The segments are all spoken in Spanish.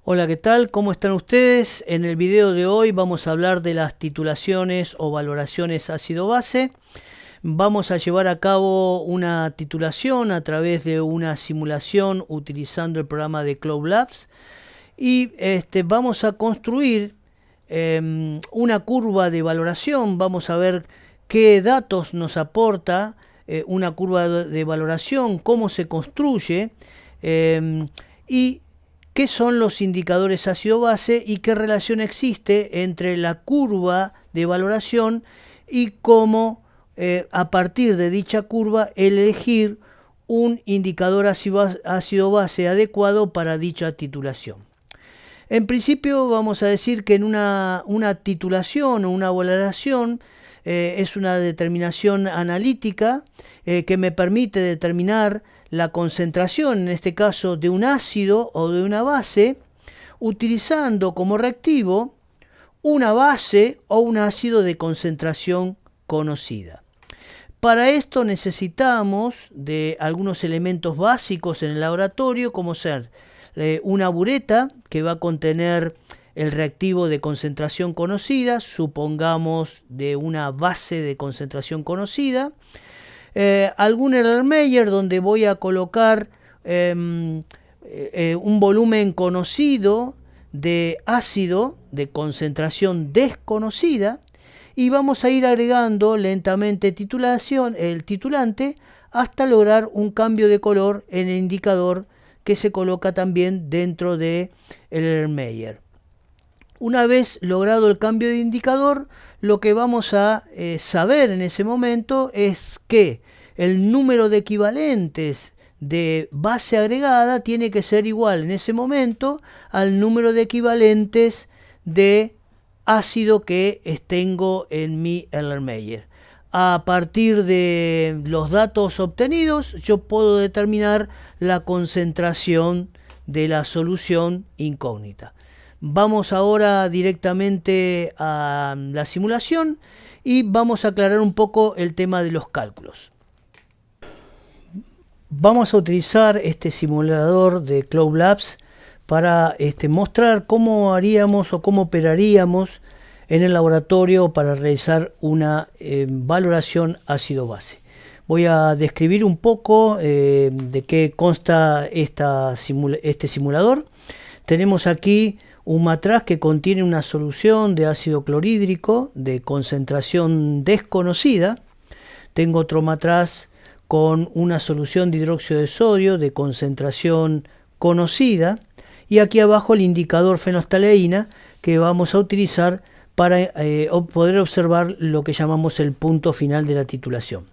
Hola, ¿qué tal? ¿Cómo están ustedes? En el video de hoy vamos a hablar de las titulaciones o valoraciones ácido-base. Vamos a llevar a cabo una titulación a través de una simulación utilizando el programa de Cloud Labs y vamos a construir una curva de valoración. Vamos a ver qué datos nos aporta una curva de valoración, cómo se construye y qué son los indicadores ácido-base y qué relación existe entre la curva de valoración y cómo a partir de dicha curva elegir un indicador ácido-base adecuado para dicha titulación. En principio vamos a decir que en una titulación o una valoración es una determinación analítica que me permite determinar la concentración, en este caso de un ácido o de una base, utilizando como reactivo una base o un ácido de concentración conocida. Para esto necesitamos de algunos elementos básicos en el laboratorio, como ser una bureta que va a contener el reactivo de concentración conocida, supongamos de una base de concentración conocida, algún Erlenmeyer donde voy a colocar un volumen conocido de ácido de concentración desconocida, y vamos a ir agregando lentamente el titulante hasta lograr un cambio de color en el indicador que se coloca también dentro de el Erlenmeyer. Una vez logrado el cambio de indicador, lo que vamos a saber en ese momento es que el número de equivalentes de base agregada tiene que ser igual en ese momento al número de equivalentes de ácido que tengo en mi Erlenmeyer. A partir de los datos obtenidos, yo puedo determinar la concentración de la solución incógnita. Vamos ahora directamente a la simulación y vamos a aclarar un poco el tema de los cálculos. Vamos a utilizar este simulador de Cloud Labs para mostrar cómo haríamos o cómo operaríamos en el laboratorio para realizar una valoración ácido-base. Voy a describir un poco de qué consta este simulador. Tenemos aquí un matraz que contiene una solución de ácido clorhídrico de concentración desconocida. Tengo otro matraz con una solución de hidróxido de sodio de concentración conocida, y aquí abajo el indicador fenolftaleína que vamos a utilizar para poder observar lo que llamamos el punto final de la titulación.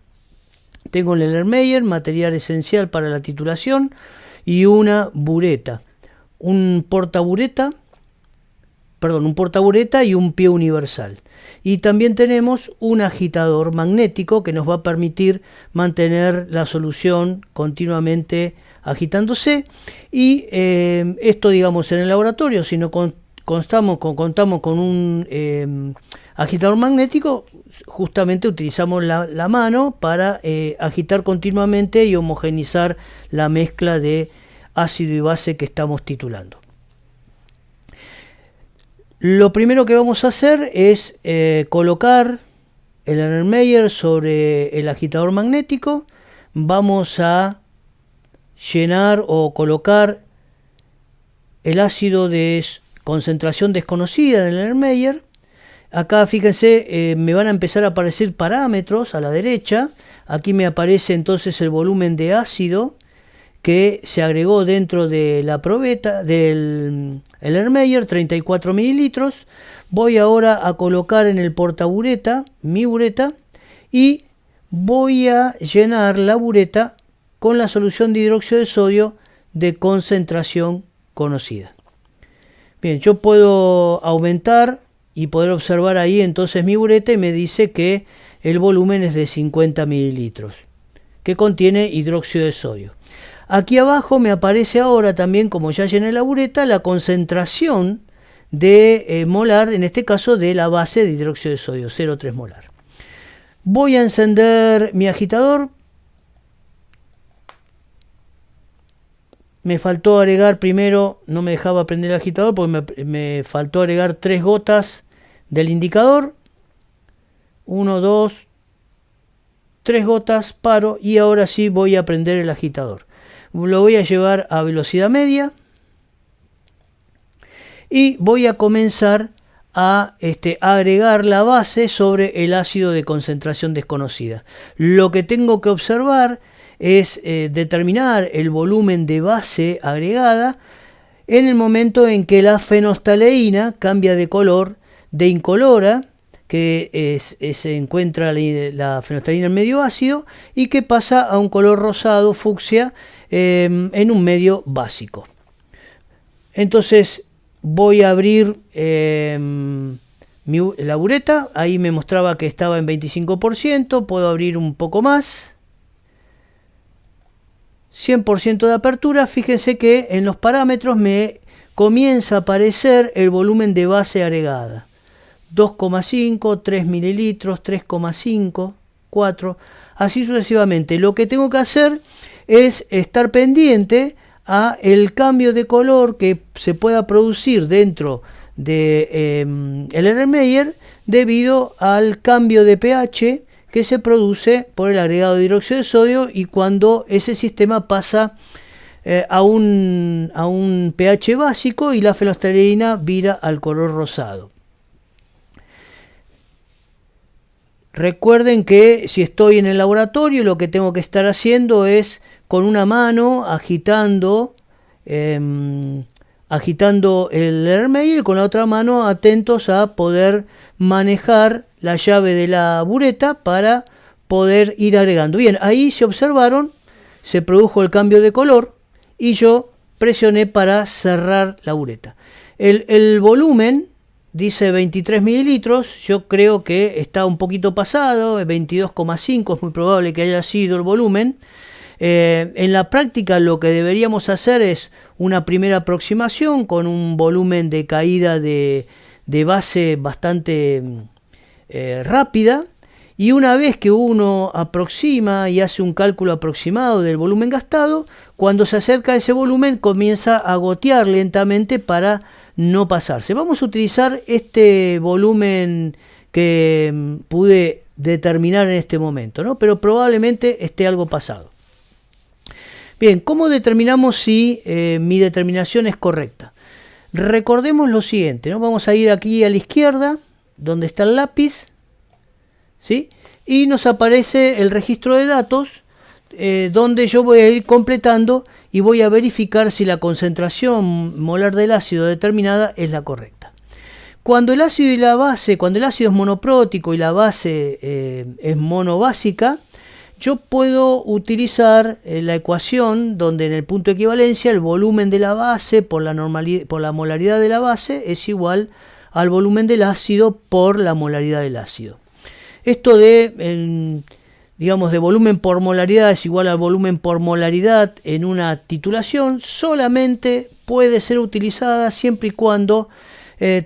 Tengo el Erlenmeyer, material esencial para la titulación, y una bureta, un portabureta y un pie universal. Y también tenemos un agitador magnético que nos va a permitir mantener la solución continuamente agitándose. Y esto, digamos, en el laboratorio, si no contamos con un agitador magnético, justamente utilizamos la mano para agitar continuamente y homogeneizar la mezcla de ácido y base que estamos titulando. Lo primero que vamos a hacer es colocar el Erlenmeyer sobre el agitador magnético. Vamos a llenar o colocar el ácido de concentración desconocida en el Erlenmeyer. Acá fíjense, me van a empezar a aparecer parámetros a la derecha. Aquí me aparece entonces el volumen de ácido que se agregó dentro de la probeta del Erlenmeyer, 34 mililitros. Voy ahora a colocar en el portabureta mi bureta y voy a llenar la bureta con la solución de hidróxido de sodio de concentración conocida. Bien, yo puedo aumentar y poder observar ahí entonces mi bureta, y me dice que el volumen es de 50 mililitros, que contiene hidróxido de sodio. Aquí abajo me aparece ahora también, como ya llené la bureta, la concentración de molar, en este caso de la base de hidróxido de sodio, 0,3 molar. Voy a encender mi agitador. me faltó agregar primero, no me dejaba prender el agitador porque me faltó agregar 3 gotas del indicador. 1, 2, 3 gotas, paro y ahora sí voy a prender el agitador. Lo voy a llevar a velocidad media y voy a comenzar a agregar la base sobre el ácido de concentración desconocida. Lo que tengo que observar es determinar el volumen de base agregada en el momento en que la fenolftaleína cambia de color de incolora, que se encuentra la fenolftaleína en medio ácido, y que pasa a un color rosado fucsia en un medio básico. Entonces voy a abrir la bureta. Ahí me mostraba que estaba en 25%, puedo abrir un poco más. 100% de apertura. Fíjense que en los parámetros me comienza a aparecer el volumen de base agregada. 2,5, 3 mililitros, 3,5, 4, así sucesivamente. Lo que tengo que hacer es estar pendiente a el cambio de color que se pueda producir dentro de el Erlenmeyer debido al cambio de pH que se produce por el agregado de hidróxido de sodio y cuando ese sistema pasa a un pH básico y la fenolftaleína vira al color rosado. Recuerden que si estoy en el laboratorio lo que tengo que estar haciendo es con una mano agitando el Erlenmeyer y con la otra mano atentos a poder manejar la llave de la bureta para poder ir agregando. Bien, ahí se observaron, se produjo el cambio de color y yo presioné para cerrar la bureta. El volumen dice 23 mililitros, yo creo que está un poquito pasado, 22,5 es muy probable que haya sido el volumen. En la práctica lo que deberíamos hacer es una primera aproximación con un volumen de caída de base bastante rápida, y una vez que uno aproxima y hace un cálculo aproximado del volumen gastado, cuando se acerca a ese volumen comienza a gotear lentamente para no pasarse. Vamos a utilizar este volumen que pude determinar en este momento, ¿no? Pero probablemente esté algo pasado. Bien, ¿cómo determinamos si mi determinación es correcta? Recordemos lo siguiente, ¿no? Vamos a ir aquí a la izquierda, donde está el lápiz, ¿sí? Y nos aparece el registro de datos, donde yo voy a ir completando y voy a verificar si la concentración molar del ácido determinada es la correcta. Cuando el ácido y la base, cuando el ácido es monoprótico y la base es monobásica, yo puedo utilizar la ecuación donde en el punto de equivalencia el volumen de la base por la molaridad de la base es igual al volumen del ácido por la molaridad del ácido. Esto de, digamos, de volumen por molaridad es igual al volumen por molaridad en una titulación solamente puede ser utilizada siempre y cuando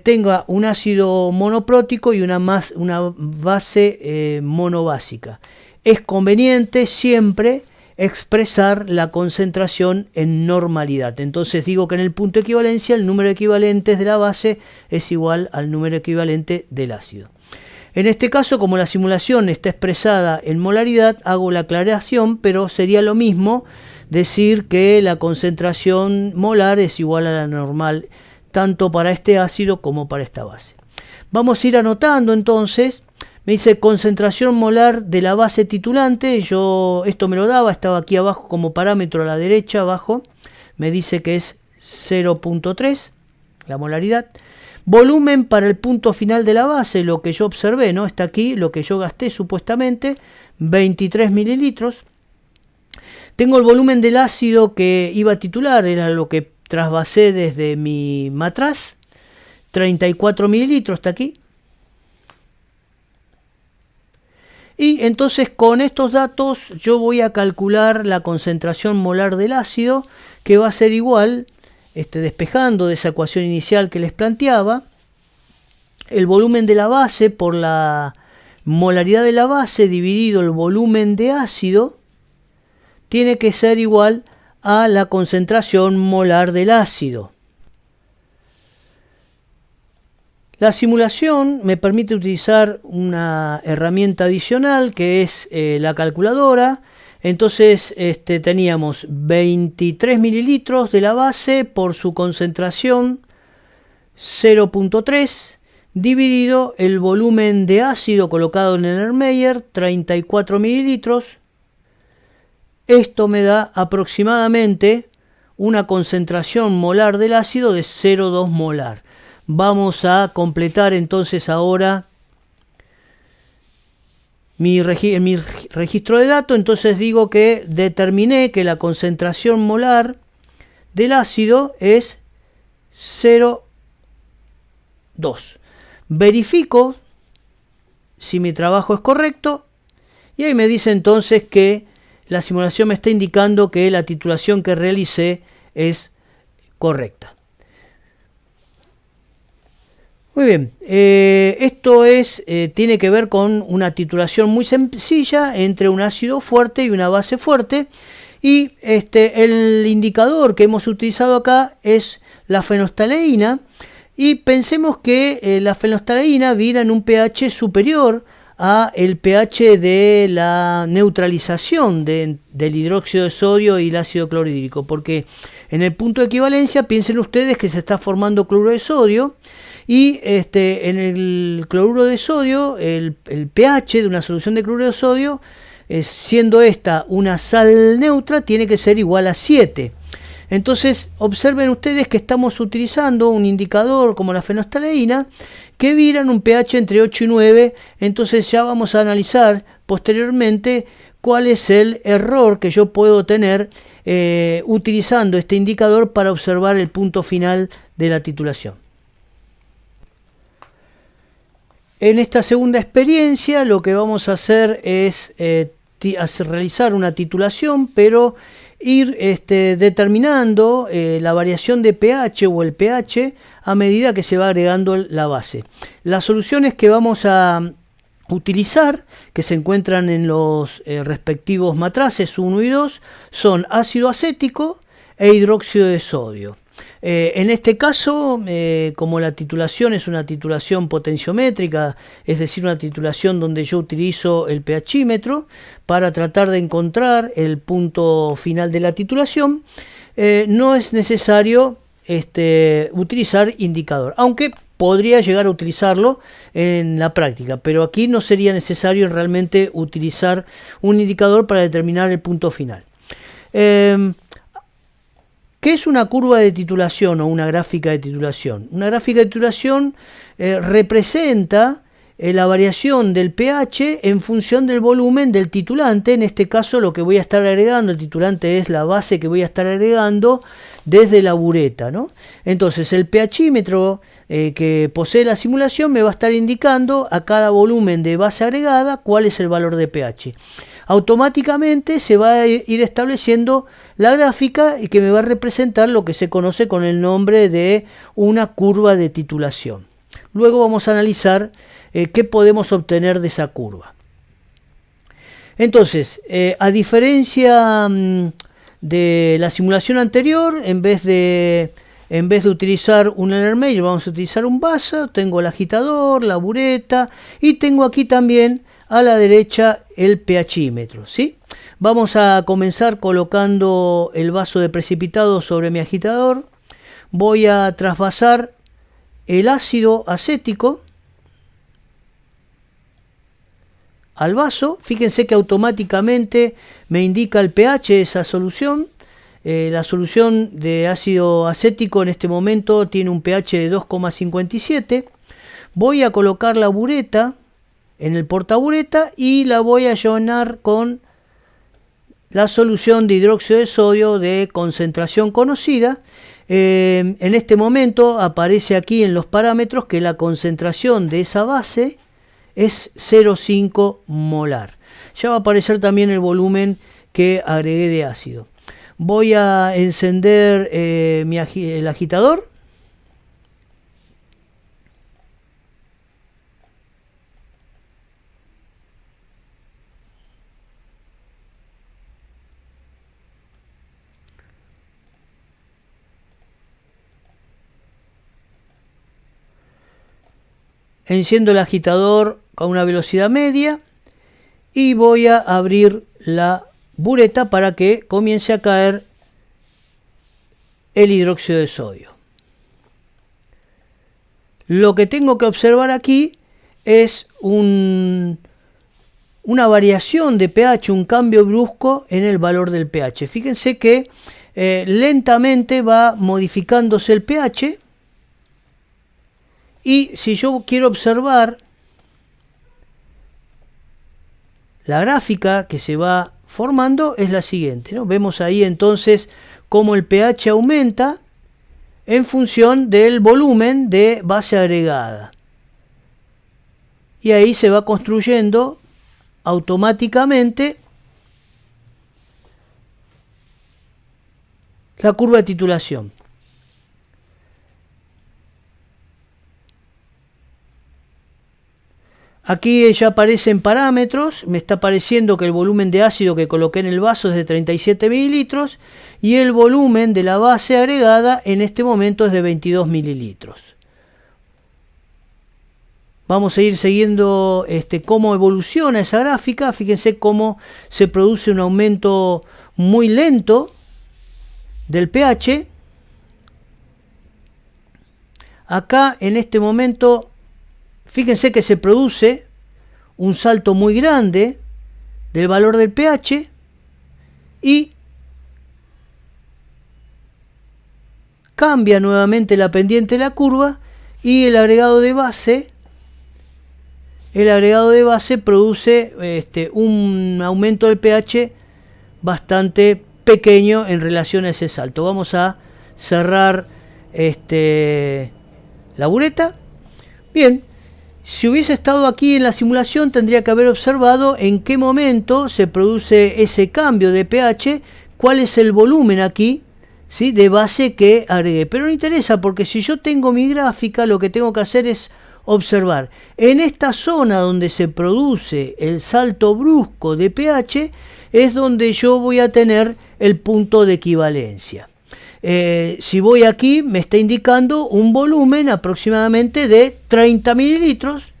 tenga un ácido monoprótico y una base monobásica. Es conveniente siempre expresar la concentración en normalidad. Entonces digo que en el punto de equivalencia el número de equivalentes de la base es igual al número equivalente del ácido. En este caso, como la simulación está expresada en molaridad, hago la aclaración, pero sería lo mismo decir que la concentración molar es igual a la normal, tanto para este ácido como para esta base. Vamos a ir anotando entonces. Me dice concentración molar de la base titulante, esto me lo daba, estaba aquí abajo como parámetro a la derecha abajo, me dice que es 0,3 la molaridad. Volumen para el punto final de la base, lo que yo observé, ¿no? Está aquí, lo que yo gasté supuestamente, 23 mililitros. Tengo el volumen del ácido que iba a titular, era lo que trasvasé desde mi matraz, 34 mililitros, está aquí. Y entonces con estos datos yo voy a calcular la concentración molar del ácido, que va a ser igual, despejando de esa ecuación inicial que les planteaba, el volumen de la base por la molaridad de la base dividido el volumen de ácido tiene que ser igual a la concentración molar del ácido. La simulación me permite utilizar una herramienta adicional que es la calculadora. Entonces teníamos 23 mililitros de la base por su concentración 0.3 dividido el volumen de ácido colocado en el Erlenmeyer, 34 mililitros. Esto me da aproximadamente una concentración molar del ácido de 0,2 molar. Vamos a completar entonces ahora mi registro de datos. Entonces digo que determiné que la concentración molar del ácido es 0,2. Verifico si mi trabajo es correcto y ahí me dice entonces que la simulación me está indicando que la titulación que realicé es correcta. Muy bien, esto tiene que ver con una titulación muy sencilla entre un ácido fuerte y una base fuerte. Y el indicador que hemos utilizado acá es la fenolftaleína. Y pensemos que la fenolftaleína vibra en un pH superior a el pH de la neutralización del hidróxido de sodio y el ácido clorhídrico. Porque en el punto de equivalencia, piensen ustedes que se está formando cloruro de sodio. Y en el cloruro de sodio, el pH de una solución de cloruro de sodio, siendo esta una sal neutra, tiene que ser igual a 7. Entonces, observen ustedes que estamos utilizando un indicador como la fenolftaleína que vibra en un pH entre 8 y 9. Entonces ya vamos a analizar posteriormente cuál es el error que yo puedo tener utilizando este indicador para observar el punto final de la titulación. En esta segunda experiencia lo que vamos a hacer es realizar una titulación, pero ir determinando la variación de pH o el pH a medida que se va agregando la base. Las soluciones que vamos a utilizar, que se encuentran en los respectivos matraces 1 y 2, son ácido acético e hidróxido de sodio. En este caso, como la titulación es una titulación potenciométrica, es decir, una titulación donde yo utilizo el pHímetro para tratar de encontrar el punto final de la titulación, no es necesario utilizar indicador, aunque podría llegar a utilizarlo en la práctica, pero aquí no sería necesario realmente utilizar un indicador para determinar el punto final. ¿Qué es una curva de titulación o una gráfica de titulación? Una gráfica de titulación representa la variación del pH en función del volumen del titulante. En este caso lo que voy a estar agregando, el titulante es la base que voy a estar agregando desde la bureta, ¿no? Entonces el pHímetro que posee la simulación me va a estar indicando a cada volumen de base agregada cuál es el valor de pH. Automáticamente se va a ir estableciendo la gráfica y que me va a representar lo que se conoce con el nombre de una curva de titulación. Luego vamos a analizar qué podemos obtener de esa curva. Entonces, a diferencia de la simulación anterior, en vez de utilizar un Erlenmeyer, vamos a utilizar un vaso. Tengo el agitador, la bureta y tengo aquí también a la derecha el pHímetro, ¿sí? Vamos a comenzar colocando el vaso de precipitado sobre mi agitador. Voy a trasvasar el ácido acético al vaso. Fíjense que automáticamente me indica el pH de esa solución. La solución de ácido acético en este momento tiene un pH de 2,57. Voy a colocar la bureta en el portabureta y la voy a llenar con la solución de hidróxido de sodio de concentración conocida. En este momento aparece aquí en los parámetros que la concentración de esa base es 0,5 molar. Ya va a aparecer también el volumen que agregué de ácido. Voy a encender el agitador. Enciendo el agitador con una velocidad media y voy a abrir la bureta para que comience a caer el hidróxido de sodio. Lo que tengo que observar aquí es una variación de pH, un cambio brusco en el valor del pH. Fíjense que lentamente va modificándose el pH, y si yo quiero observar la gráfica que se va formando es la siguiente, ¿no? Vemos ahí entonces cómo el pH aumenta en función del volumen de base agregada. Y ahí se va construyendo automáticamente la curva de titulación. Aquí ya aparecen parámetros, me está apareciendo que el volumen de ácido que coloqué en el vaso es de 37 mililitros y el volumen de la base agregada en este momento es de 22 mililitros. Vamos a ir siguiendo cómo evoluciona esa gráfica. Fíjense cómo se produce un aumento muy lento del pH. Acá en este momento, fíjense que se produce un salto muy grande del valor del pH y cambia nuevamente la pendiente de la curva, y el agregado de base produce un aumento del pH bastante pequeño en relación a ese salto. Vamos a cerrar la bureta. Bien, si hubiese estado aquí en la simulación tendría que haber observado en qué momento se produce ese cambio de pH, cuál es el volumen aquí, ¿sí?, de base que agregué. Pero no interesa, porque si yo tengo mi gráfica, lo que tengo que hacer es observar en esta zona donde se produce el salto brusco de pH, es donde yo voy a tener el punto de equivalencia. Si voy aquí, me está indicando un volumen aproximadamente de 30 mililitros,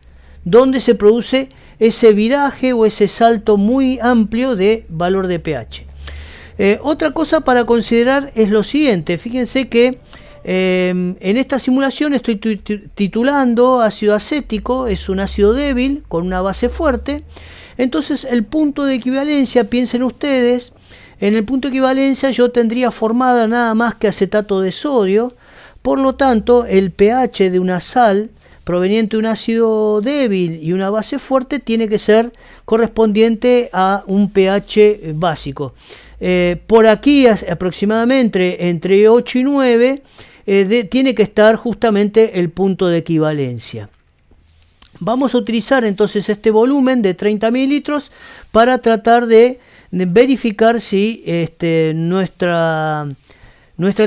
donde se produce ese viraje o ese salto muy amplio de valor de pH. Otra cosa para considerar es lo siguiente. Fíjense que en esta simulación estoy titulando ácido acético, es un ácido débil con una base fuerte. Entonces el punto de equivalencia, piensen ustedes, en el punto de equivalencia yo tendría formada nada más que acetato de sodio. Por lo tanto, el pH de una sal proveniente de un ácido débil y una base fuerte tiene que ser correspondiente a un pH básico. Por aquí aproximadamente entre 8 y 9 tiene que estar justamente el punto de equivalencia. Vamos a utilizar entonces este volumen de 30 mililitros para tratar de verificar si nuestra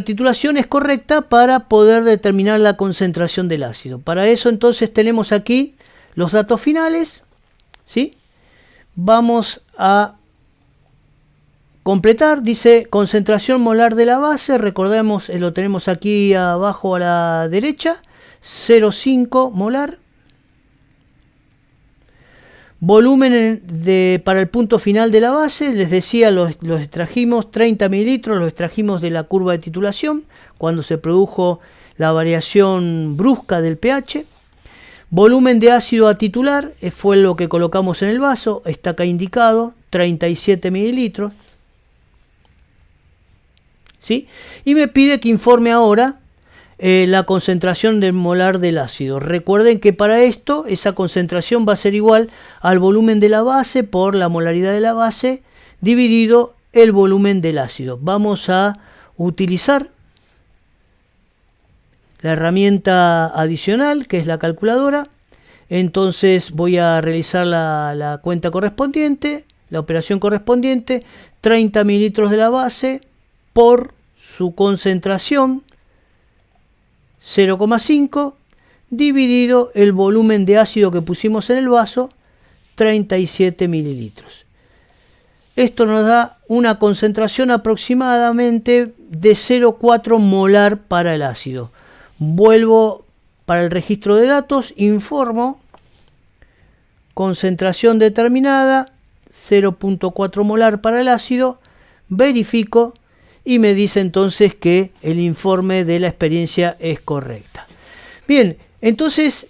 titulación es correcta para poder determinar la concentración del ácido. Para eso entonces tenemos aquí los datos finales, ¿sí? Vamos a completar, dice concentración molar de la base, recordemos, lo tenemos aquí abajo a la derecha, 0,5 molar. Volumen para el punto final de la base, les decía, los extrajimos 30 mililitros, los extrajimos de la curva de titulación cuando se produjo la variación brusca del pH. Volumen de ácido a titular fue lo que colocamos en el vaso, está acá indicado, 37 mililitros. ¿Sí? Y me pide que informe ahora la concentración del molar del ácido. Recuerden que para esto esa concentración va a ser igual al volumen de la base por la molaridad de la base dividido el volumen del ácido. Vamos a utilizar la herramienta adicional, que es la calculadora. Entonces voy a realizar la cuenta correspondiente, la operación correspondiente, 30 mililitros de la base por su concentración 0,5 dividido el volumen de ácido que pusimos en el vaso, 37 mililitros. Esto nos da una concentración aproximadamente de 0,4 molar para el ácido. Vuelvo Para el registro de datos informo concentración determinada, 0.4 molar para el ácido, verifico y me dice entonces que el informe de la experiencia es correcta. Bien, entonces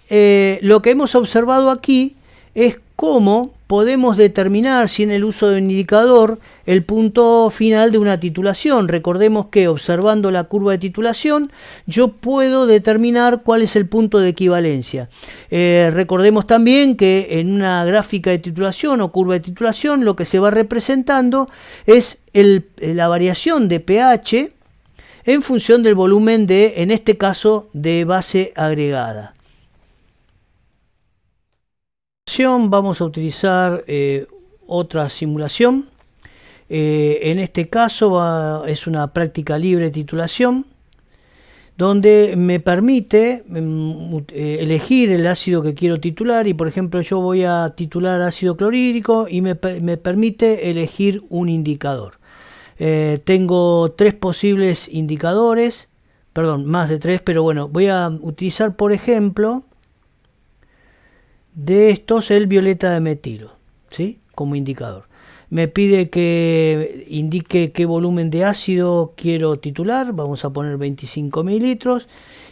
lo que hemos observado aquí es cómo podemos determinar, sin el uso de un indicador, el punto final de una titulación. Recordemos que observando la curva de titulación yo puedo determinar cuál es el punto de equivalencia. Recordemos también que en una gráfica de titulación o curva de titulación lo que se va representando es la variación de pH en función del volumen de, en este caso, de base agregada. Vamos a utilizar otra simulación. En este caso es una práctica libre de titulación donde me permite elegir el ácido que quiero titular y por ejemplo yo voy a titular ácido clorhídrico y me permite elegir un indicador. Tengo tres posibles indicadores, perdón, más de tres, pero bueno, voy a utilizar por ejemplo de estos el violeta de metilo, ¿sí? Como indicador. Me pide que indique qué volumen de ácido quiero titular, vamos a poner 25 mililitros,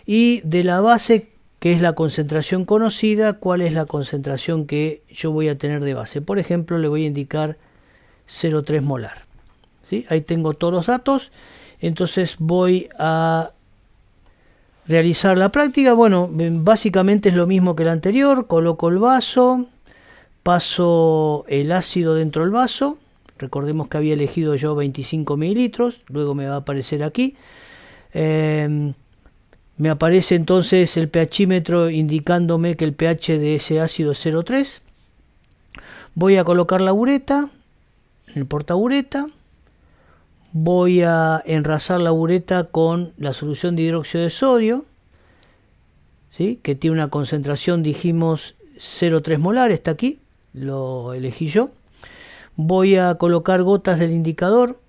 y de la base, que es la concentración conocida, cuál es la concentración que yo voy a tener de base. Por ejemplo, le voy a indicar 0,3 molar. ¿Sí? Ahí tengo todos los datos, entonces voy a realizar la práctica. Bueno, básicamente es lo mismo que el anterior. Coloco el vaso, paso el ácido dentro del vaso. Recordemos que había elegido yo 25 mililitros, luego me va a aparecer aquí. Me aparece entonces el pHímetro indicándome que el pH de ese ácido es 0,3. Voy a colocar la bureta en el portabureta. Voy a enrasar la bureta con la solución de hidróxido de sodio, ¿sí? Que tiene una concentración, dijimos, 0,3 molar, está aquí, lo elegí yo. Voy a colocar gotas del indicador,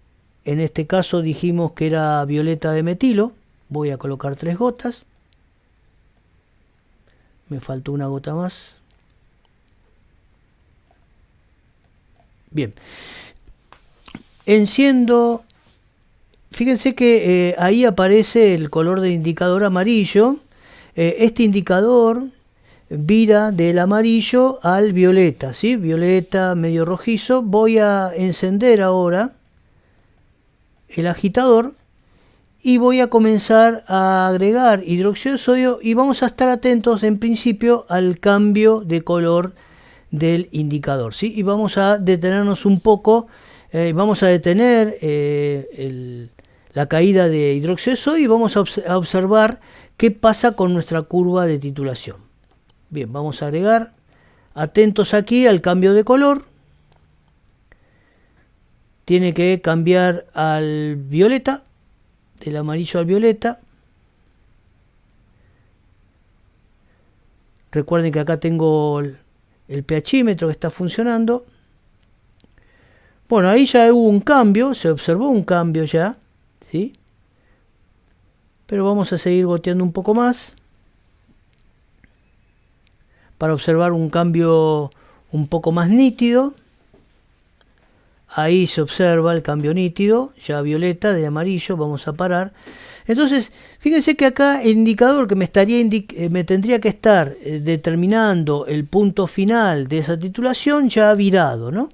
en este caso dijimos que era violeta de metilo, voy a colocar 3 gotas. Me faltó una gota más. Bien. Enciendo. Fíjense que ahí aparece el color del indicador amarillo. Este indicador vira del amarillo al violeta, ¿sí? Violeta medio rojizo. Voy a encender ahora el agitador y voy a comenzar a agregar hidróxido de sodio y vamos a estar atentos en principio al cambio de color del indicador, ¿sí? Y vamos a detenernos un poco, vamos a detener la caída de hidróxido de sodio y vamos a observar qué pasa con nuestra curva de titulación. Bien, vamos a agregar, atentos aquí al cambio de color. Tiene que cambiar al violeta, del amarillo al violeta. Recuerden que acá tengo el pHímetro que está funcionando. Bueno, ahí ya hubo un cambio, se observó un cambio ya, ¿sí? Pero vamos a seguir goteando un poco más para observar un cambio un poco más nítido. Ahí se observa el cambio nítido, ya violeta de amarillo, vamos a parar. Entonces, fíjense que acá el indicador que me tendría que estar determinando el punto final de esa titulación ya ha virado, ¿no?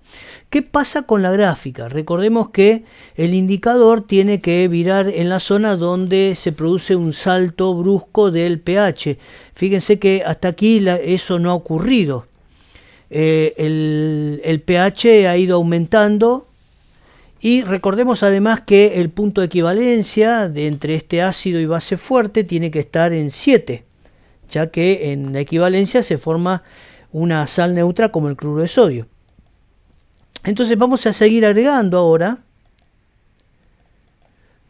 ¿Qué pasa con la gráfica? Recordemos que el indicador tiene que virar en la zona donde se produce un salto brusco del pH. Fíjense que hasta aquí eso no ha ocurrido. El pH ha ido aumentando y recordemos además que el punto de equivalencia entre este ácido y base fuerte tiene que estar en 7, ya que en la equivalencia se forma una sal neutra como el cloruro de sodio. Entonces vamos a seguir agregando ahora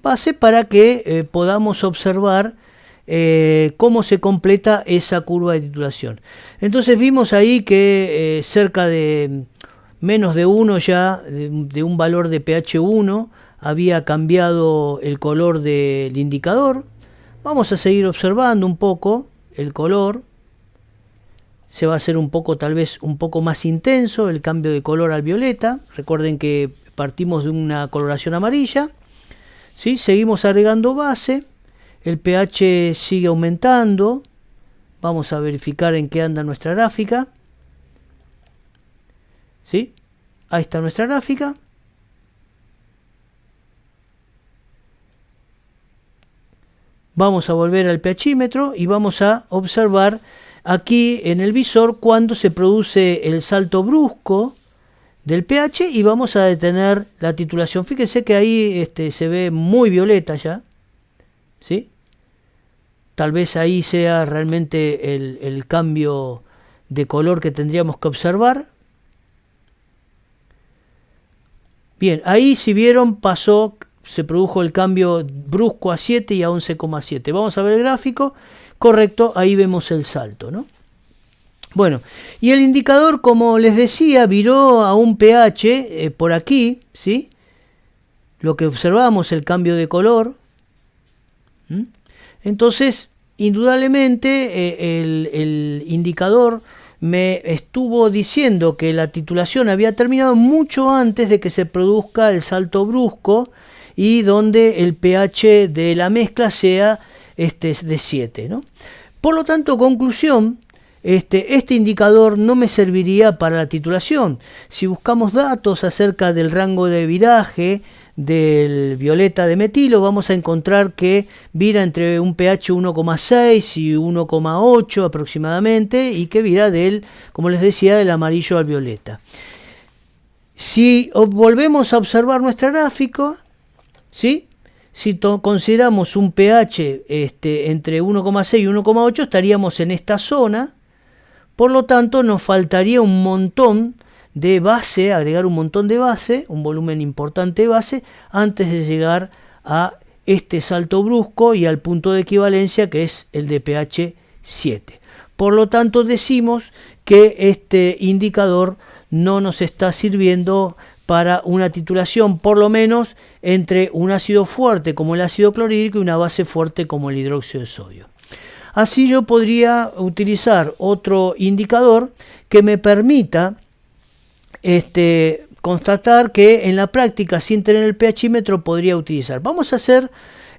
base para que podamos observar cómo se completa esa curva de titulación. Entonces vimos ahí que cerca de menos de 1 ya, de un valor de pH 1, había cambiado el color del indicador. Vamos a seguir observando un poco el color se va a hacer un poco, tal vez un poco más intenso el cambio de color al violeta. Recuerden que partimos de una coloración amarilla, ¿sí? Seguimos agregando base, el pH sigue aumentando. Vamos a verificar en qué anda nuestra gráfica, ¿sí? Ahí está nuestra gráfica. Vamos a volver al pHímetro y vamos a observar aquí en el visor cuando se produce el salto brusco del pH y vamos a detener la titulación. Fíjense que ahí se ve muy violeta ya, ¿sí? Tal vez ahí sea realmente el cambio de color que tendríamos que observar. Bien, ahí si vieron se produjo el cambio brusco a 7 y a 11,7. Vamos a ver el gráfico. Correcto, ahí vemos el salto, ¿no? Bueno, y el indicador, como les decía, viró a un pH por aquí, ¿sí? Lo que observamos, el cambio de color. Entonces, indudablemente, el indicador me estuvo diciendo que la titulación había terminado mucho antes de que se produzca el salto brusco y donde el pH de la mezcla sea de 7, ¿no? Por lo tanto, conclusión, este indicador no me serviría para la titulación. Si buscamos datos acerca del rango de viraje del violeta de metilo, vamos a encontrar que vira entre un pH 1,6 y 1,8 aproximadamente, y que vira como les decía, del amarillo al violeta. Si volvemos a observar nuestro gráfico, ¿sí? Si consideramos un pH entre 1,6 y 1,8, estaríamos en esta zona. Por lo tanto, nos faltaría un montón de base, agregar un montón de base, un volumen importante de base, antes de llegar a este salto brusco y al punto de equivalencia, que es el de pH 7. Por lo tanto, decimos que este indicador no nos está sirviendo para una titulación, por lo menos entre un ácido fuerte como el ácido clorhídrico y una base fuerte como el hidróxido de sodio. Así yo podría utilizar otro indicador que me permita constatar que en la práctica, sin tener el pHímetro, podría utilizar. Vamos a hacer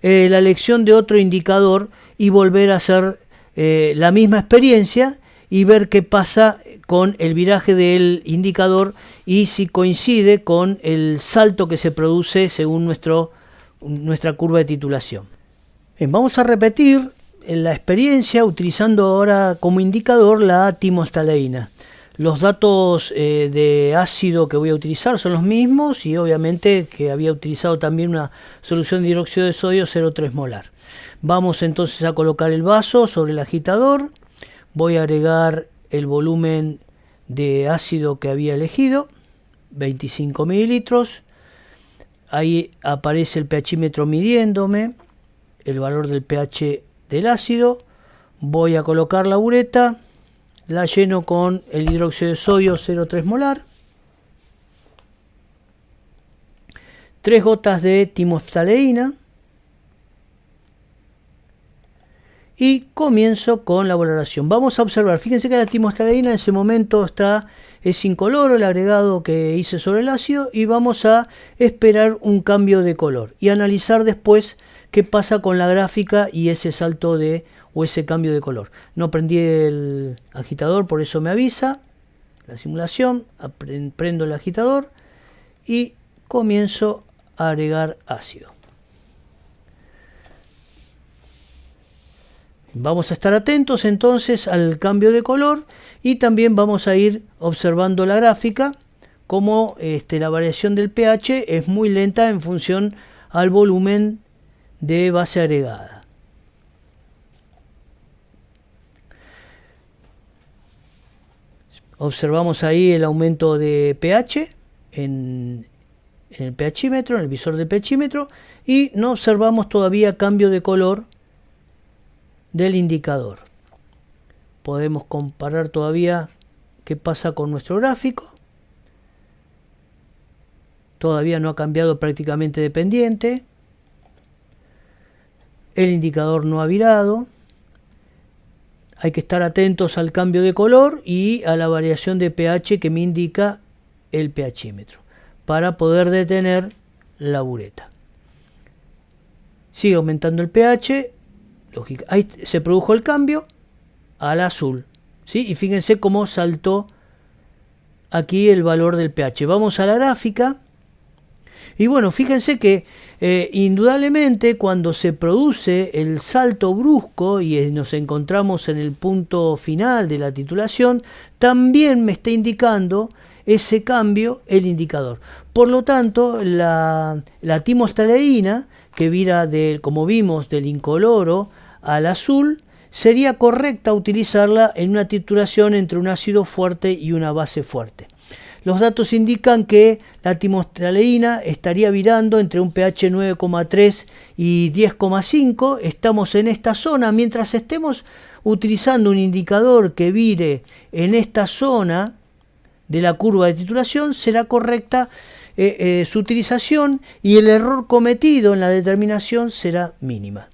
la elección de otro indicador y volver a hacer la misma experiencia y ver qué pasa con el viraje del indicador y si coincide con el salto que se produce según nuestra curva de titulación. Bien, vamos a repetir la experiencia utilizando ahora como indicador la timostaleína. Los datos de ácido que voy a utilizar son los mismos y obviamente que había utilizado también una solución de hidróxido de sodio 0,3 molar. Vamos entonces a colocar el vaso sobre el agitador. Voy a agregar el volumen de ácido que había elegido, 25 mililitros. Ahí aparece el pHímetro midiéndome el valor del pH del ácido. Voy a colocar la bureta, la lleno con el hidróxido de sodio 0,3 molar, 3 gotas de timostaleína y comienzo con la valoración. Vamos a observar, fíjense que la timostaleína en ese momento es incoloro, el agregado que hice sobre el ácido, y vamos a esperar un cambio de color y analizar después qué pasa con la gráfica y ese salto o ese cambio de color. No prendí el agitador, por eso me avisa la simulación. Prendo el agitador y comienzo a agregar ácido. Vamos a estar atentos entonces al cambio de color y también vamos a ir observando la gráfica, como la variación del pH es muy lenta en función al volumen de base agregada. Observamos ahí el aumento de pH en el pHímetro, en el visor del pHímetro, y no observamos todavía cambio de color del indicador. Podemos comparar todavía qué pasa con nuestro gráfico. Todavía no ha cambiado prácticamente de pendiente. El indicador no ha virado. hay que estar atentos al cambio de color y a la variación de pH que me indica el pHímetro para poder detener la bureta. Sigue aumentando el pH, lógica, ahí se produjo el cambio al azul, ¿sí? Y fíjense cómo saltó aquí el valor del pH. Vamos a la gráfica. Y bueno, fíjense que indudablemente cuando se produce el salto brusco y nos encontramos en el punto final de la titulación, también me está indicando ese cambio el indicador. Por lo tanto, la timostaleína, que vira como vimos, del incoloro al azul, sería correcta utilizarla en una titulación entre un ácido fuerte y una base fuerte. Los datos indican que la timostaleína estaría virando entre un pH 9,3 y 10,5. Estamos en esta zona. Mientras estemos utilizando un indicador que vire en esta zona de la curva de titulación, será correcta su utilización y el error cometido en la determinación será mínima.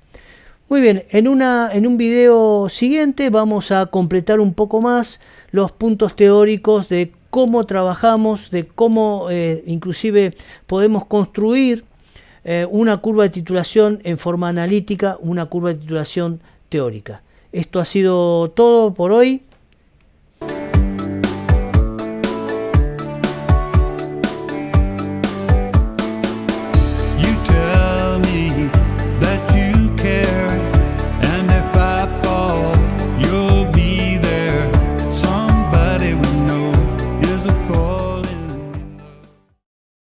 Muy bien, en un video siguiente vamos a completar un poco más los puntos teóricos de cómo trabajamos, de cómo inclusive podemos construir una curva de titulación en forma analítica, una curva de titulación teórica. Esto ha sido todo por hoy.